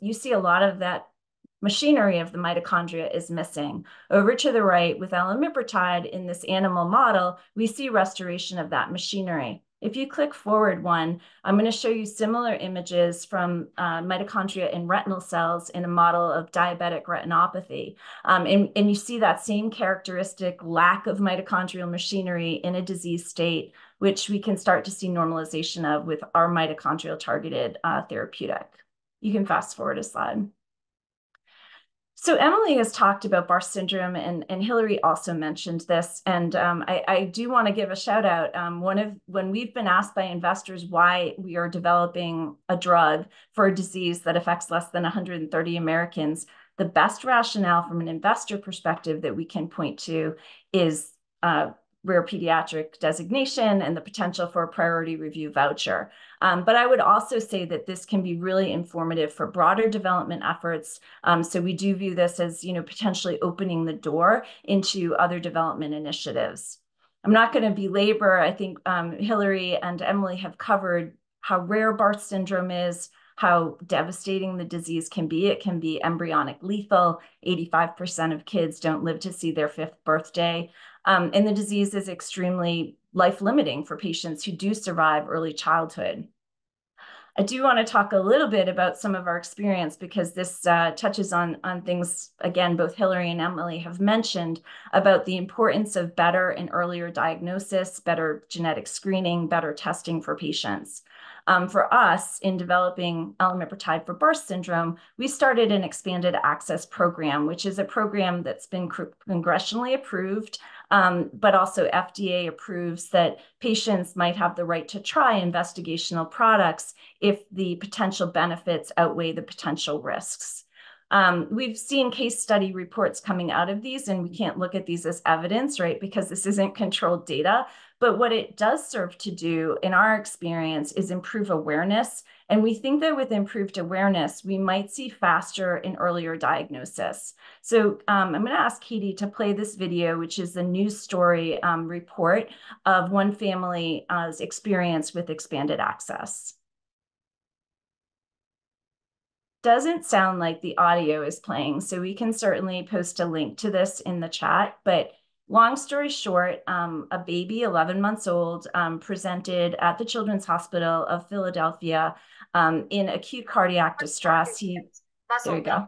S7: you see a lot of that machinery of the mitochondria is missing. Over to the right, with elimipritide in this animal model, we see restoration of that machinery. If you click forward one, I'm going to show you similar images from mitochondria in retinal cells in a model of diabetic retinopathy. And you see that same characteristic lack of mitochondrial machinery in a disease state, which we can start to see normalization of with our mitochondrial targeted therapeutic. You can fast forward a slide. So Emily has talked about Barth syndrome, and Hillary also mentioned this. And I do want to give a shout out. When we've been asked by investors why we are developing a drug for a disease that affects less than 130 Americans, the best rationale from an investor perspective that we can point to is rare pediatric designation and the potential for a priority review voucher. But I would also say that this can be really informative for broader development efforts. So we do view this as, potentially opening the door into other development initiatives. I'm not going to belabor. I think Hillary and Emily have covered how rare Barth syndrome is, how devastating the disease can be. It can be embryonic lethal. 85% of kids don't live to see their 5th birthday. And the disease is extremely life-limiting for patients who do survive early childhood. I do want to talk a little bit about some of our experience because this touches on things, again, both Hillary and Emily have mentioned about the importance of better and earlier diagnosis, better genetic screening, better testing for patients. For us, in developing elimipritide for Barth syndrome, we started an expanded access program, which is a program that's been congressionally approved but also FDA approves that patients might have the right to try investigational products if the potential benefits outweigh the potential risks. We've seen case study reports coming out of these, and we can't look at these as evidence, right? Because this isn't controlled data. But what it does serve to do, in our experience, is improve awareness. And we think that with improved awareness, we might see faster and earlier diagnosis. So I'm going to ask Katie to play this video, which is a news story report of one family's experience with expanded access. Doesn't sound like the audio is playing, so we can certainly post a link to this in the chat. But long story short, a baby, 11 months old, presented at the Children's Hospital of Philadelphia in acute cardiac distress. There you go.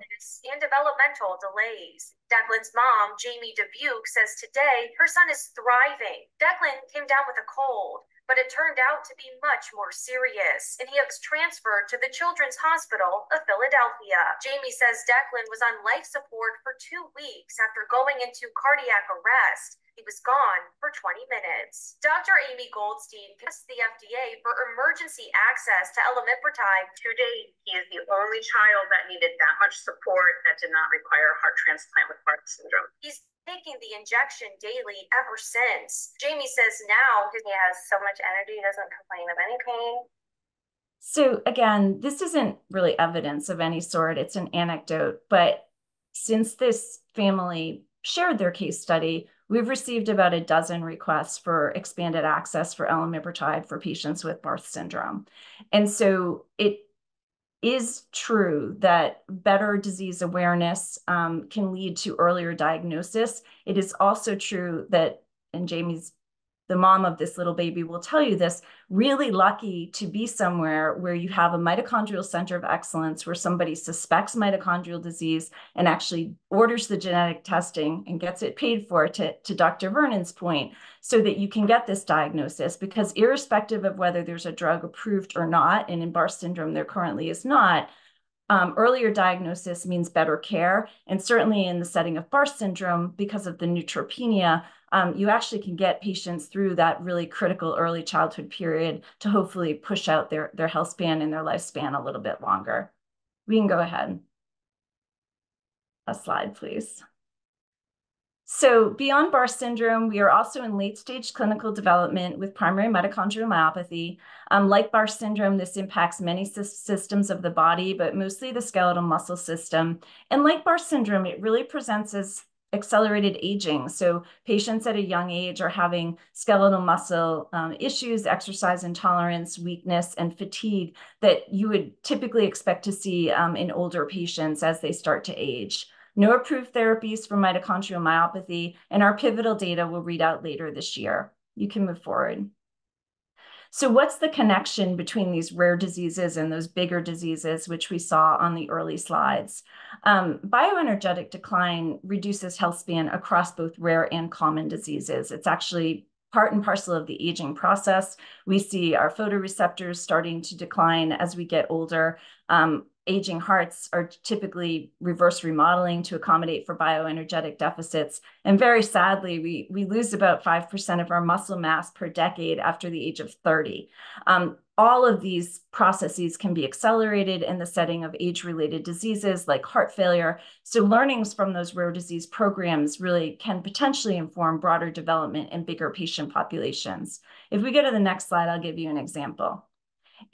S8: And developmental delays. Declan's mom, Jamie Dubuque, says today her son is thriving. Declan came down with a cold, but it turned out to be much more serious, and he was transferred to the Children's Hospital of Philadelphia. Jamie says Declan was on life support for 2 weeks after going into cardiac arrest. He was gone for 20 minutes. Dr. Amy Goldstein asked the FDA for emergency access to elamipretide. To date, he is the only child that needed that much support that did not require a heart transplant with Barth syndrome. He's taking the injection daily ever since. Jamie says now he has so much energy, he doesn't complain of any pain.
S7: So again, this isn't really evidence of any sort. It's an anecdote. But since this family shared their case study, we've received about a dozen requests for expanded access for elamipretide for patients with Barth syndrome. And so it is true that better disease awareness can lead to earlier diagnosis. It is also true that, and Jamie's, the mom of this little baby will tell you this, really lucky to be somewhere where you have a mitochondrial center of excellence where somebody suspects mitochondrial disease and actually orders the genetic testing and gets it paid for, to Dr. Vernon's point, so that you can get this diagnosis. Because irrespective of whether there's a drug approved or not, and in Barth syndrome there currently is not, earlier diagnosis means better care. And certainly in the setting of Barth syndrome, because of the neutropenia, you actually can get patients through that really critical early childhood period to hopefully push out their health span and their lifespan a little bit longer. We can go ahead. A slide, please. So beyond Barth syndrome, we are also in late-stage clinical development with primary mitochondrial myopathy. Like Barth syndrome, this impacts many systems of the body, but mostly the skeletal muscle system. And like Barth syndrome, it really presents as accelerated aging. So patients at a young age are having skeletal muscle issues, exercise intolerance, weakness, and fatigue that you would typically expect to see in older patients as they start to age. No approved therapies for mitochondrial myopathy, and our pivotal data will read out later this year. You can move forward. So what's the connection between these rare diseases and those bigger diseases, which we saw on the early slides? Bioenergetic decline reduces health span across both rare and common diseases. It's actually part and parcel of the aging process. We see our photoreceptors starting to decline as we get older. Aging hearts are typically reverse remodeling to accommodate for bioenergetic deficits. And very sadly, we lose about 5% of our muscle mass per decade after the age of 30. All of these processes can be accelerated in the setting of age-related diseases like heart failure. So learnings from those rare disease programs really can potentially inform broader development in bigger patient populations. If we go to the next slide, I'll give you an example.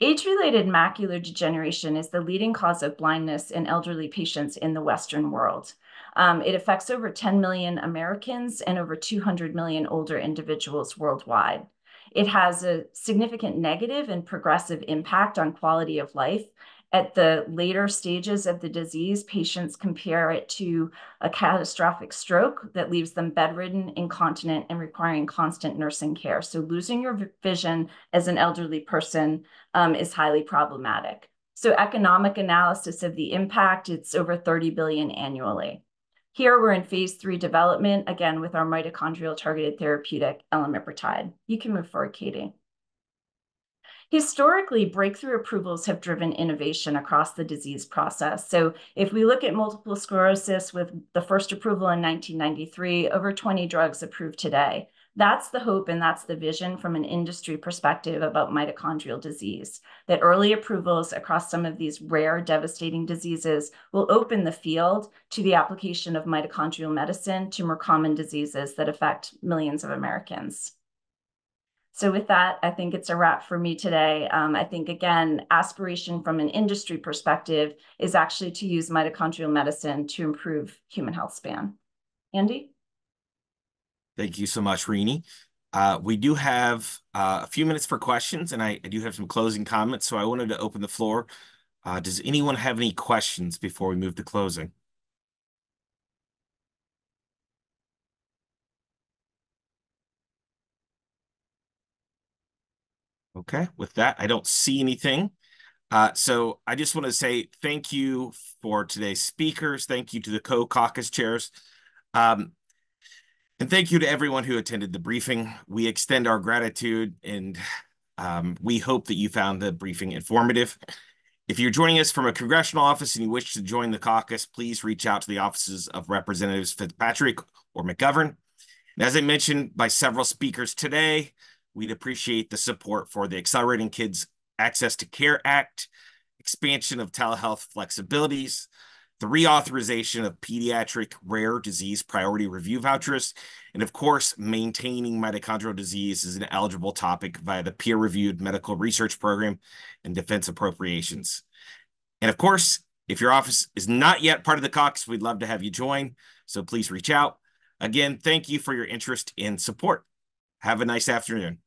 S7: Age-related macular degeneration is the leading cause of blindness in elderly patients in the Western world. It affects over 10 million Americans and over 200 million older individuals worldwide. It has a significant negative and progressive impact on quality of life. At the later stages of the disease, patients compare it to a catastrophic stroke that leaves them bedridden, incontinent, and requiring constant nursing care. So losing your vision as an elderly person is highly problematic. So economic analysis of the impact, it's over 30 billion annually. Here we're in phase 3 development, again, with our mitochondrial targeted therapeutic elamipretide. You can move forward, Katie. Historically, breakthrough approvals have driven innovation across the disease process. So if we look at multiple sclerosis with the first approval in 1993, over 20 drugs approved today. That's the hope and that's the vision from an industry perspective about mitochondrial disease, that early approvals across some of these rare, devastating diseases will open the field to the application of mitochondrial medicine to more common diseases that affect millions of Americans. So with that, I think it's a wrap for me today. I think, again, aspiration from an industry perspective is actually to use mitochondrial medicine to improve human health span. Andy?
S1: Thank you so much, Rini. We do have a few minutes for questions, and I do have some closing comments, so I wanted to open the floor. Does anyone have any questions before we move to closing? Okay, with that, I don't see anything. So I just want to say thank you for today's speakers. Thank you to the co-caucus chairs. And thank you to everyone who attended the briefing. We extend our gratitude, and we hope that you found the briefing informative. If you're joining us from a congressional office and you wish to join the caucus, please reach out to the offices of Representatives Fitzpatrick or McGovern. And as I mentioned by several speakers today, we'd appreciate the support for the Accelerating Kids Access to Care Act, expansion of telehealth flexibilities, the reauthorization of pediatric rare disease priority review vouchers, and of course, maintaining mitochondrial disease as an eligible topic via the peer-reviewed medical research program and defense appropriations. And of course, if your office is not yet part of the caucus, we'd love to have you join, so please reach out. Again, thank you for your interest and support. Have a nice afternoon.